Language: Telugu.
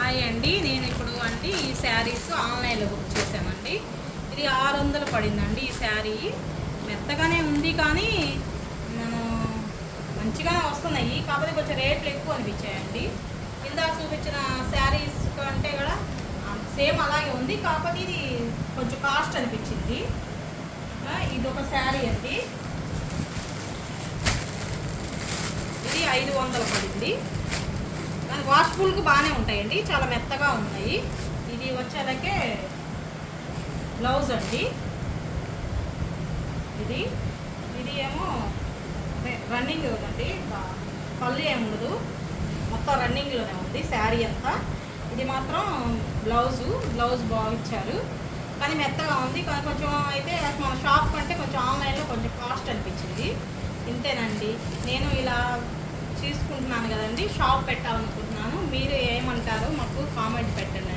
హాయ్ అండి. నేను ఇప్పుడు ఈ శారీస్ ఆన్లైన్లో బుక్ చేశానండి. ఇది 600 పడిందండి. ఈ శారీ మెత్తగానే ఉంది, కానీ మనం మంచిగానే వస్తున్నాయి. కాకపోతే కొంచెం రేట్లు ఎక్కువ అనిపించాయండి. ఇందాక చూపించిన శారీస్ కంటే కూడా సేమ్ అలాగే ఉంది, కాకపోతే ఇది కొంచెం కాస్ట్ అనిపించింది. ఇది ఒక శారీ అండి. ఇది 500 పడింది. కానీ వాష్ఫుల్కి బాగానే ఉంటాయండి, చాలా మెత్తగా ఉన్నాయి. ఇది వచ్చేలాకే బ్లౌజ్ అండి. ఇది ఇది ఏమో రన్నింగ్ అండి, పళ్ళు ఏమి ఉండదు, మొత్తం రన్నింగ్లోనే ఉంది శారీ అంతా. ఇది మాత్రం బ్లౌజ్ బాగా ఇచ్చారు, కానీ మెత్తగా ఉంది. కానీ కొంచెం అయితే మన షాప్ కంటే కొంచెం ఆన్లైన్లో కొంచెం కాస్ట్ అనిపించింది. ఇంతేనండి. నేను ఇలా తీసుకుంటున్నాను కదండి, షాప్ పెట్టాలనుకుంటున్నాను. మీరు ఏమంటారో మాకు కామెంట్ పెట్టండి.